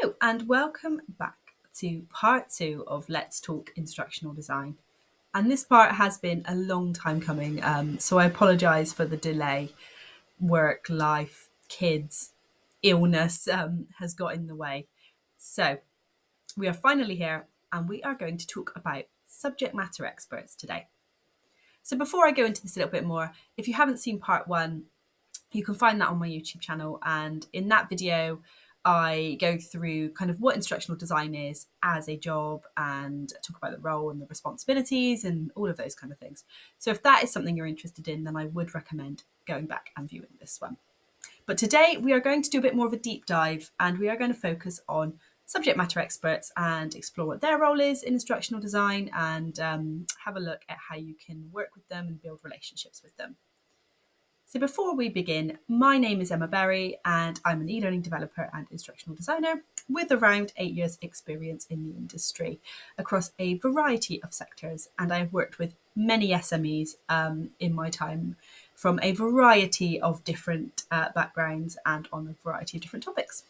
Hello and welcome back to part 2 of Let's Talk Instructional Design. And this part has been a long time coming, so I apologise for the delay. Work, life, kids, illness has got in the way. So we are finally here and we are going to talk about subject matter experts today. So before I go into this a little bit more, if you haven't seen part 1, you can find that on my YouTube channel, and in that video I go through kind of what instructional design is as a job and talk about the role and the responsibilities and all of those kind of things. So if that is something you're interested in, then I would recommend going back and viewing this one. But today we are going to do a bit more of a deep dive, and we are going to focus on subject matter experts and explore what their role is in instructional design, and have a look at how you can work with them and build relationships with them. So before we begin, my name is Emma Berry and I'm an e-learning developer and instructional designer with around 8 years experience in the industry across a variety of sectors. And I've worked with many SMEs in my time from a variety of different backgrounds and on a variety of different topics.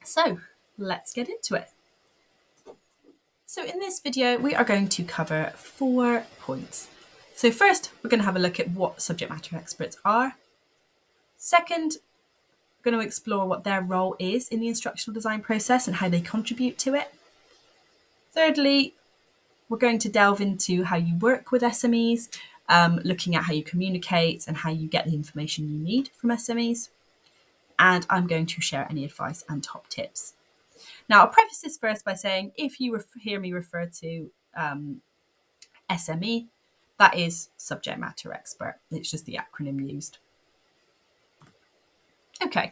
So let's get into it. So in this video, we are going to cover 4 points. So first, we're going to have a look at what subject matter experts are. Second, we're going to explore what their role is in the instructional design process and how they contribute to it. Thirdly, we're going to delve into how you work with SMEs, looking at how you communicate and how you get the information you need from SMEs. And I'm going to share any advice and top tips. Now, I'll preface this first by saying if you hear me refer to SME, that is subject matter expert. It's just the acronym used. Okay,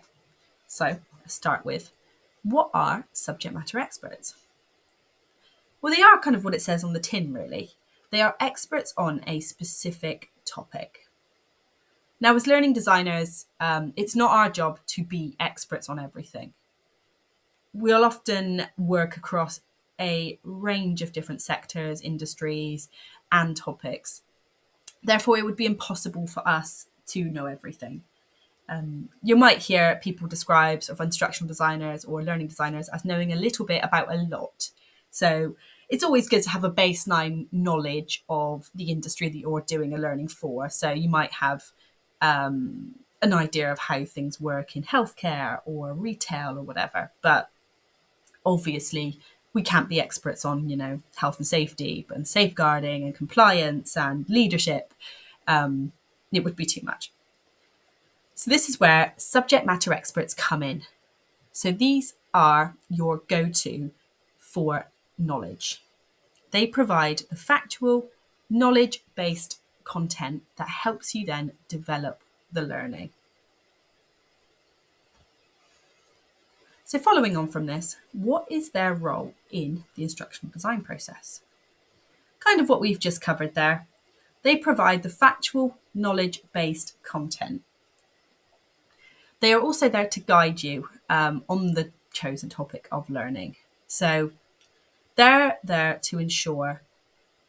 so let's start with, what are subject matter experts? Well, they are kind of what it says on the tin, really. They are experts on a specific topic. Now, as learning designers, it's not our job to be experts on everything. We'll often work across a range of different sectors, industries, and topics. Therefore, it would be impossible for us to know everything. You might hear people describe sort of instructional designers or learning designers as knowing a little bit about a lot. So it's always good to have a baseline knowledge of the industry that you're doing a learning for. So you might have an idea of how things work in healthcare or retail or whatever. But obviously, we can't be experts on, health and safety and safeguarding and compliance and leadership. It would be too much. So this is where subject matter experts come in. So these are your go-to for knowledge. They provide the factual, knowledge-based content that helps you then develop the learning. So following on from this, what is their role in the instructional design process? Kind of what we've just covered there. They provide the factual, knowledge-based content. They are also there to guide you on the chosen topic of learning. So they're there to ensure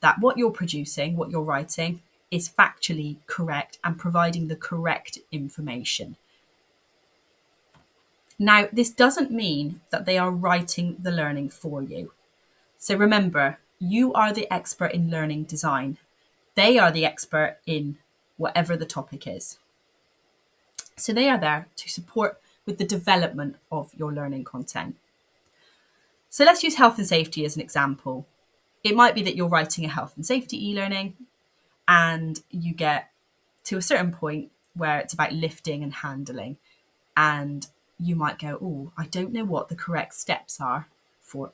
that what you're producing, what you're writing, is factually correct and providing the correct information. Now, this doesn't mean that they are writing the learning for you. So remember, you are the expert in learning design. They are the expert in whatever the topic is. So they are there to support with the development of your learning content. So let's use health and safety as an example. It might be that you're writing a health and safety e-learning and you get to a certain point where it's about lifting and handling. And you might go, oh, I don't know what the correct steps are for,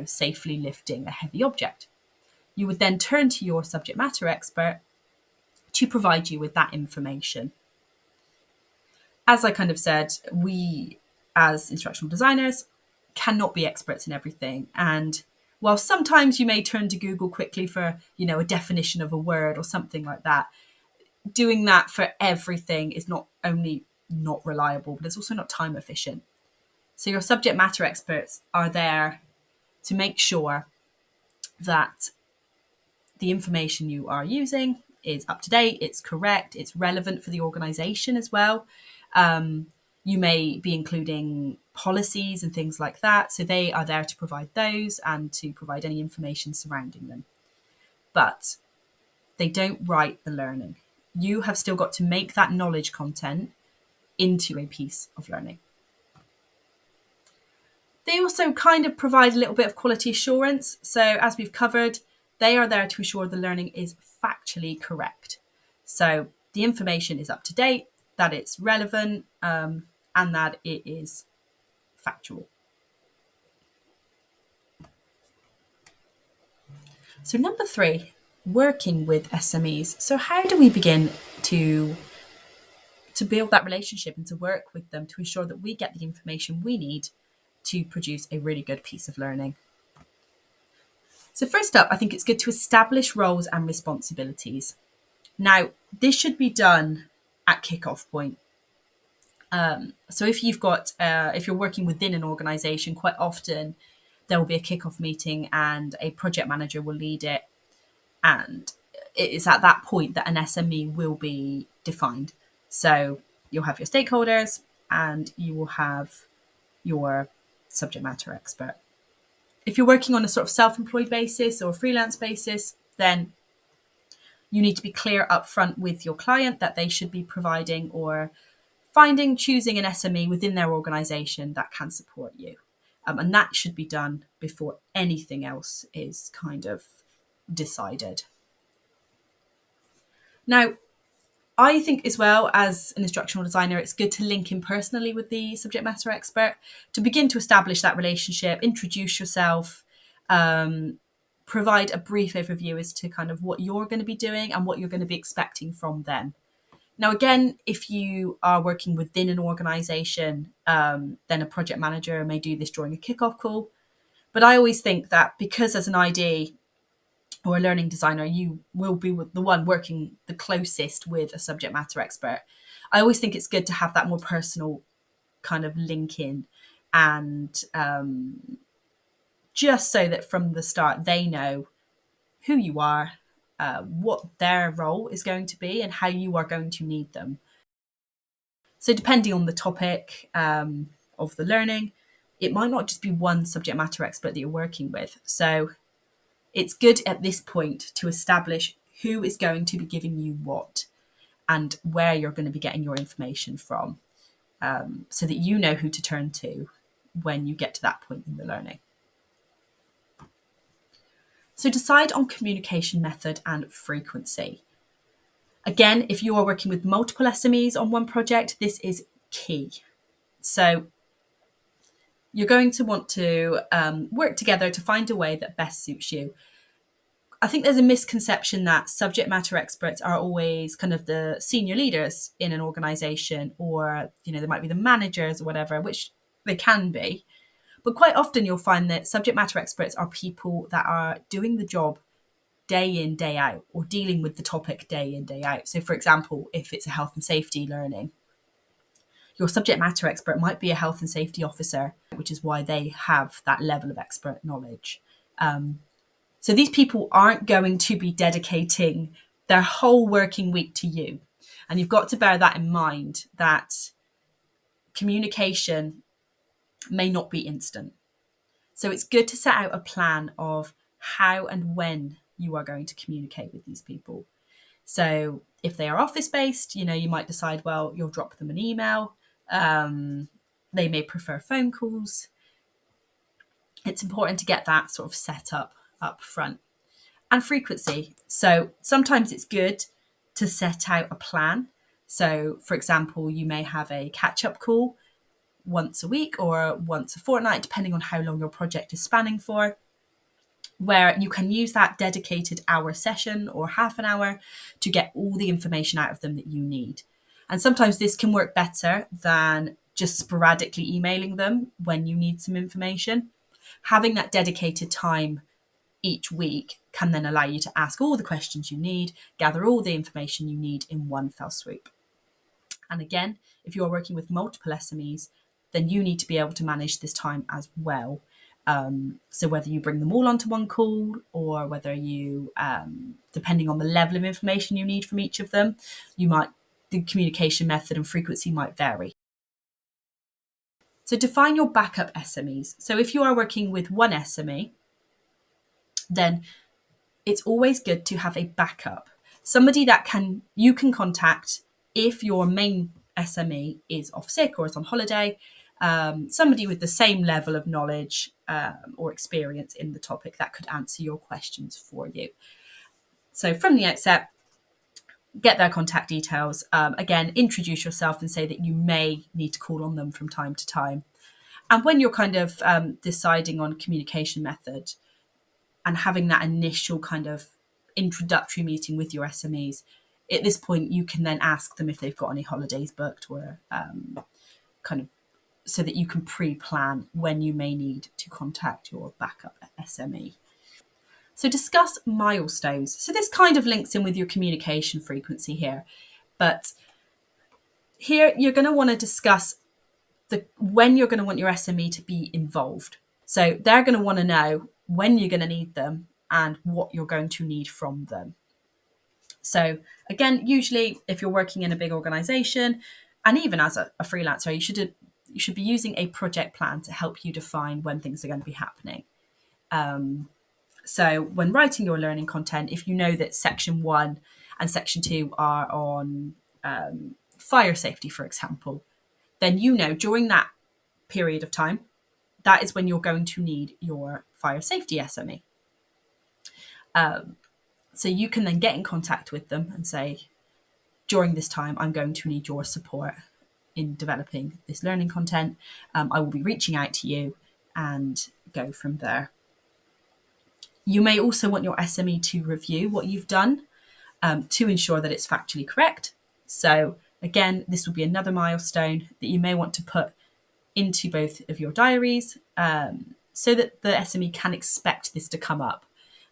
safely lifting a heavy object. You would then turn to your subject matter expert to provide you with that information. As I kind of said, we as instructional designers cannot be experts in everything. And while sometimes you may turn to Google quickly for, a definition of a word or something like that, doing that for everything is not only not reliable, but it's also not time efficient. So your subject matter experts are there to make sure that the information you are using is up to date, it's correct, it's relevant for the organization as well. You may be including policies and things like that. So they are there to provide those and to provide any information surrounding them. But they don't write the learning. You have still got to make that knowledge content into a piece of learning. They also kind of provide a little bit of quality assurance. So, as we've covered, they are there to ensure the learning is factually correct. So, the information is up to date, that it's relevant, and that it is factual. So, number three, working with SMEs. So, how do we begin to build that relationship and to work with them to ensure that we get the information we need to produce a really good piece of learning? So, first up, I think it's good to establish roles and responsibilities. Now, this should be done at kickoff point. So, if you're working within an organization, quite often there will be a kickoff meeting and a project manager will lead it. And it is at that point that an SME will be defined. So, you'll have your stakeholders and you will have your subject matter expert. If you're working on a sort of self-employed basis or a freelance basis, then you need to be clear up front with your client that they should be providing or choosing an SME within their organization that can support you. And that should be done before anything else is kind of decided. Now, I think as well as an instructional designer, it's good to link in personally with the subject matter expert to begin to establish that relationship, introduce yourself, provide a brief overview as to kind of what you're going to be doing and what you're going to be expecting from them. Now, again, if you are working within an organization, then a project manager may do this during a kickoff call. But I always think that because as an ID or a learning designer, you will be the one working the closest with a subject matter expert. I always think it's good to have that more personal kind of link in and just so that from the start they know who you are, what their role is going to be and how you are going to need them. So depending on the topic of the learning, it might not just be one subject matter expert that you're working with. So it's good at this point to establish who is going to be giving you what and where you're going to be getting your information from, so that you know who to turn to when you get to that point in the learning. So decide on communication method and frequency. Again, if you are working with multiple SMEs on one project, this is key. So you're going to want to work together to find a way that best suits you. I think there's a misconception that subject matter experts are always kind of the senior leaders in an organization, or, they might be the managers or whatever, which they can be. But quite often you'll find that subject matter experts are people that are doing the job day in, day out, or dealing with the topic day in, day out. So, for example, if it's a health and safety learning, your subject matter expert might be a health and safety officer, which is why they have that level of expert knowledge. So these people aren't going to be dedicating their whole working week to you. And you've got to bear that in mind, that communication may not be instant. So it's good to set out a plan of how and when you are going to communicate with these people. So if they are office-based, you might decide, well, you'll drop them an email. They may prefer phone calls. It's important to get that sort of set up front. And frequency. So sometimes it's good to set out a plan. So, for example, you may have a catch-up call once a week or once a fortnight, depending on how long your project is spanning for, where you can use that dedicated hour session or half an hour to get all the information out of them that you need. And sometimes this can work better than just sporadically emailing them when you need some information. Having that dedicated time each week can then allow you to ask all the questions you need, gather all the information you need in one fell swoop. And again, if you're working with multiple SMEs, then you need to be able to manage this time as well. So whether you bring them all onto one call or whether you, depending on the level of information you need from each of them, the communication method and frequency might vary. So define your backup SMEs. So if you are working with one SME, then it's always good to have a backup, somebody that you can contact if your main SME is off sick or is on holiday, somebody with the same level of knowledge or experience in the topic that could answer your questions for you. So from the outset, get their contact details. Again, introduce yourself and say that you may need to call on them from time to time. And when you're kind of deciding on communication method and having that initial kind of introductory meeting with your SMEs, at this point, you can then ask them if they've got any holidays booked or kind of so that you can pre-plan when you may need to contact your backup SME. So discuss milestones. So this kind of links in with your communication frequency here. But here you're going to want to discuss when you're going to want your SME to be involved. So they're going to want to know when you're going to need them and what you're going to need from them. So again, usually if you're working in a big organization, and even as a freelancer, you should be using a project plan to help you define when things are going to be happening. So when writing your learning content, if you know that section 1 and section 2 are on fire safety, for example, then you know during that period of time, that is when you're going to need your fire safety SME. So you can then get in contact with them and say, during this time, I'm going to need your support in developing this learning content. I will be reaching out to you and go from there. You may also want your SME to review what you've done to ensure that it's factually correct. So again, this will be another milestone that you may want to put into both of your diaries so that the SME can expect this to come up.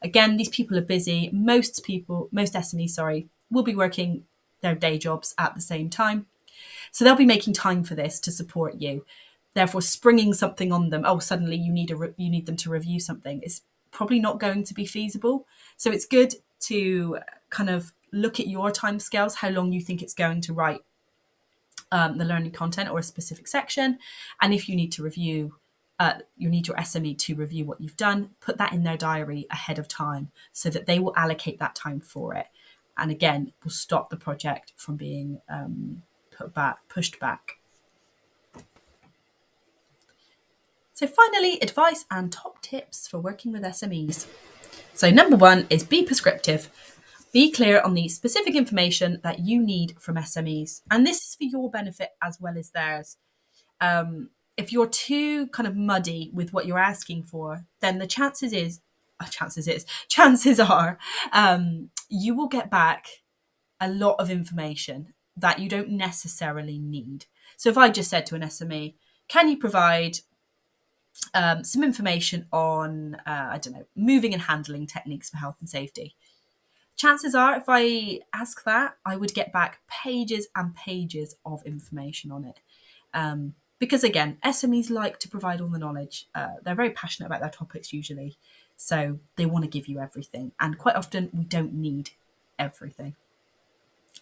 Again, these people are busy. Most SMEs, will be working their day jobs at the same time. So they'll be making time for this to support you. Therefore, springing something on them, suddenly you need them to review something, is probably not going to be feasible. So it's good to kind of look at your timescales, how long you think it's going to write the learning content or a specific section. And if you need to review, you need your SME to review what you've done, put that in their diary ahead of time so that they will allocate that time for it. And again, will stop the project from being pushed back. So finally, advice and top tips for working with SMEs. So number 1 is be prescriptive. Be clear on the specific information that you need from SMEs. And this is for your benefit as well as theirs. If you're too kind of muddy with what you're asking for, then the chances are you will get back a lot of information that you don't necessarily need. So if I just said to an SME, can you provide some information on, moving and handling techniques for health and safety? Chances are, if I ask that, I would get back pages and pages of information on it. Because again, SMEs like to provide all the knowledge. They're very passionate about their topics usually. So they want to give you everything. And quite often we don't need everything.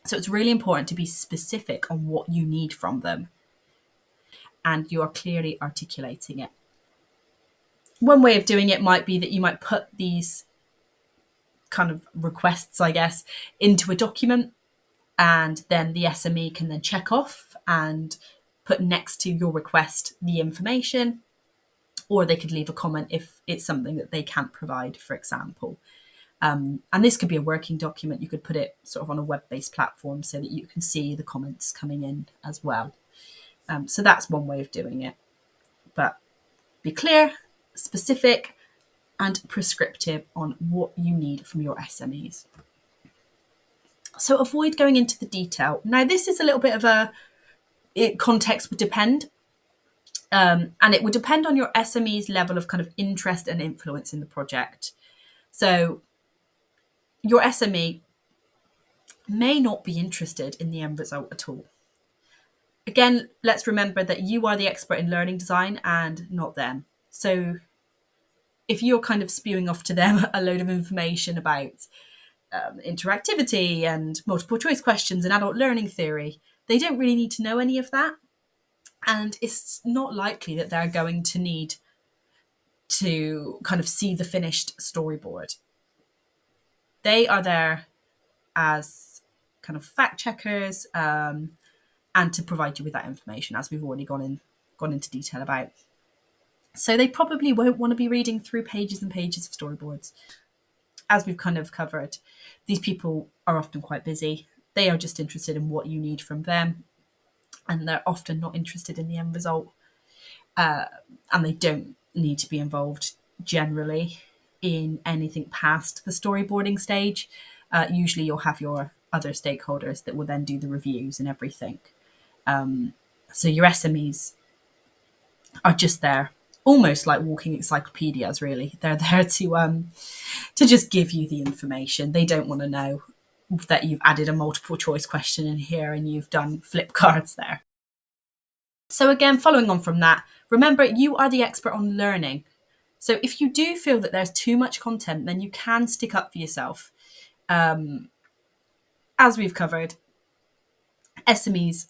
So it's really important to be specific on what you need from them. And you are clearly articulating it. One way of doing it might be that you might put these kind of requests, I guess, into a document, and then the SME can then check off and put next to your request the information, or they could leave a comment if it's something that they can't provide, for example. And this could be a working document. You could put it sort of on a web-based platform so that you can see the comments coming in as well. So that's one way of doing it. But be clear, specific, and prescriptive on what you need from your SMEs. So avoid going into the detail. Now, this is a little bit of context would depend. And it would depend on your SME's level of kind of interest and influence in the project. So your SME may not be interested in the end result at all. Again, let's remember that you are the expert in learning design and not them. So if you're kind of spewing off to them a load of information about interactivity and multiple choice questions and adult learning theory, they don't really need to know any of that. And it's not likely that they're going to need to kind of see the finished storyboard. They are there as kind of fact checkers, and to provide you with that information, as we've already gone into detail about. So they probably won't want to be reading through pages and pages of storyboards. As we've kind of covered, these people are often quite busy. They are just interested in what you need from them, and they're often not interested in the end result. And they don't need to be involved generally in anything past the storyboarding stage. Usually you'll have your other stakeholders that will then do the reviews and everything. So your SMEs are just there, almost like walking encyclopedias. Really, they're there to just give you the information. They don't want to know that you've added a multiple choice question in here and you've done flip cards there. So again, following on from that, remember you are the expert on learning. So if you do feel that there's too much content, then you can stick up for yourself. As we've covered, SMEs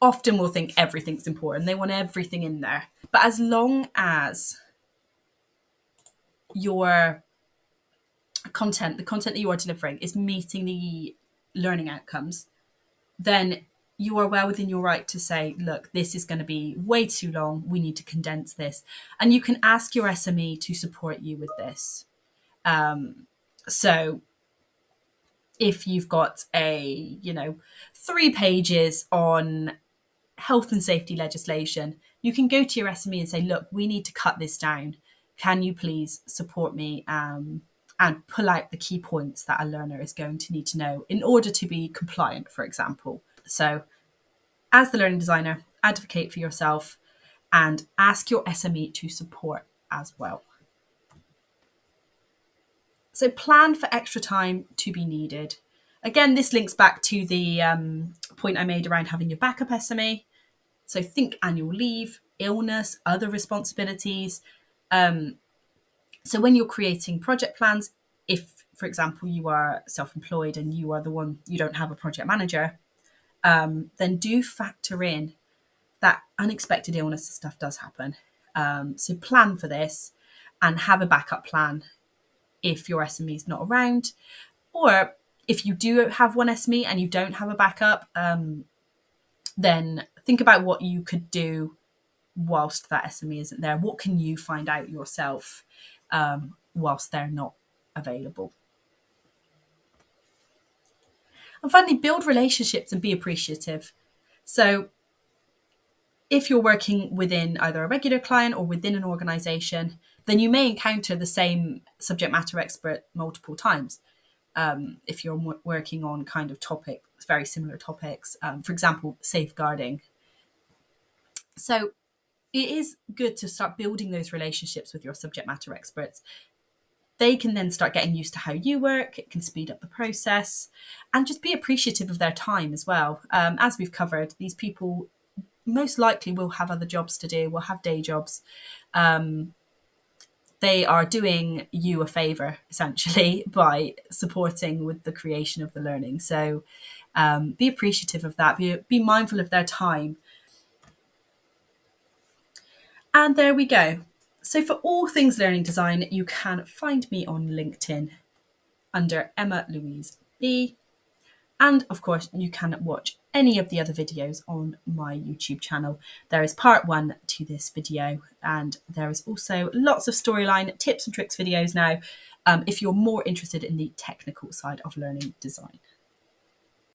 often will think everything's important. They want everything in there. But as long as your content, the content that you are delivering, is meeting the learning outcomes, then you are well within your right to say, look, this is going to be way too long. We need to condense this. And you can ask your SME to support you with this. So if you've got 3 pages on health and safety legislation, you can go to your SME and say, look, we need to cut this down. Can you please support me and pull out the key points that a learner is going to need to know in order to be compliant, for example. So as the learning designer, advocate for yourself and ask your SME to support as well. So plan for extra time to be needed. Again, this links back to the point I made around having your backup SME. So think annual leave, illness, other responsibilities. So when you're creating project plans, if, for example, you are self-employed and you are the one, you don't have a project manager, then do factor in that unexpected illness stuff does happen. So plan for this and have a backup plan if your SME is not around. Or if you do have one SME and you don't have a backup, then think about what you could do whilst that SME isn't there. What can you find out yourself whilst they're not available? And finally, build relationships and be appreciative. So if you're working within either a regular client or within an organization, then you may encounter the same subject matter expert multiple times. If you're working on kind of topics, very similar topics, for example, safeguarding. So it is good to start building those relationships with your subject matter experts. They can then start getting used to how you work. It can speed up the process and just be appreciative of their time as well. As we've covered, these people most likely will have other jobs to do, will have day jobs. They are doing you a favor, essentially, by supporting with the creation of the learning. So be appreciative of that. Be mindful of their time. And there we go. So for all things learning design, you can find me on LinkedIn under Emma Louise B. And of course, you can watch any of the other videos on my YouTube channel. There is part 1 to this video, and there is also lots of storyline tips and tricks videos now if you're more interested in the technical side of learning design.